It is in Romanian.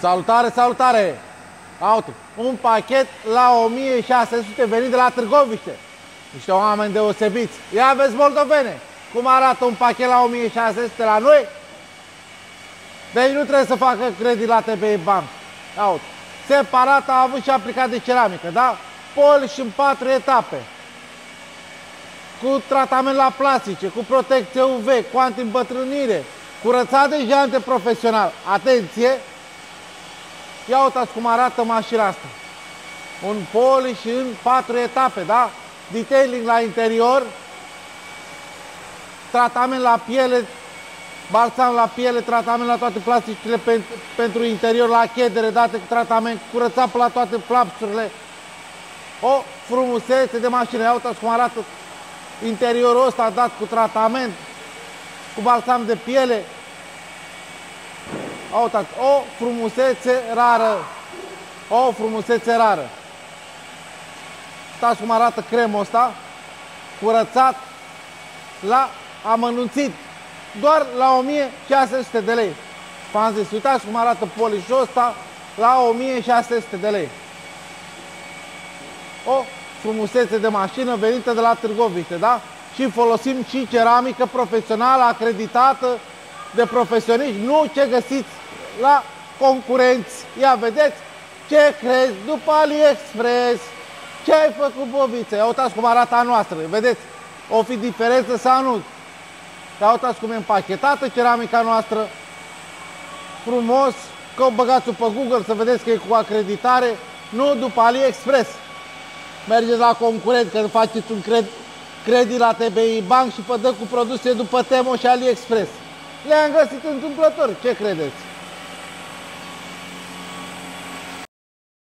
Salutare, salutare! Auto, un pachet la 1600 venit de la Târgoviște. Niște oameni deosebiți. Ia vezi, moldovene, cum arată un pachet la 1600 la noi? Deci nu trebuie să facă credit la TBI Bank. Auto, separat a avut și aplicat de ceramică, da? Polish în 4 etape. Cu tratament la plastice, cu protecție UV, cu anti-îmbătrânire, curățat de jante profesional. Atenție! Ia uitați cum arată mașina asta. Un polish în 4 etape, da? Detailing la interior, tratament la piele, balsam la piele, tratament la toate plasticele pentru interior, la chedere date cu tratament, curățat pe la toate flapsurile. O frumusețe de mașină. Ia uitați cum arată interiorul ăsta dat cu tratament, cu balsam de piele. Uitați, o frumusețe rară. O frumusețe rară. Uitați cum arată cremul ăsta, curățat la amănunțit, doar la 1600 de lei. V-am zis, uitați cum arată polișul ăsta la 1600 de lei. O frumusețe de mașină venită de la Târgoviște, da? Și folosim și ceramică profesională, acreditată de profesioniști, nu ce găsiți la concurenți. Ia vedeți ce crezi după AliExpress. Ce ai făcut, bobiță? Ia uitați cum arată a noastră, vedeți? O fi diferență sau nu? Ia uitați cum e împachetată ceramica noastră. Frumos, că o băgați-o pe Google să vedeți că e cu acreditare, nu după AliExpress. Mergeți la concurent, că faceți un credit la TBI Bank și vă dă cu produse după Temo și AliExpress. Le-am găsit întâmplător, ce credeți?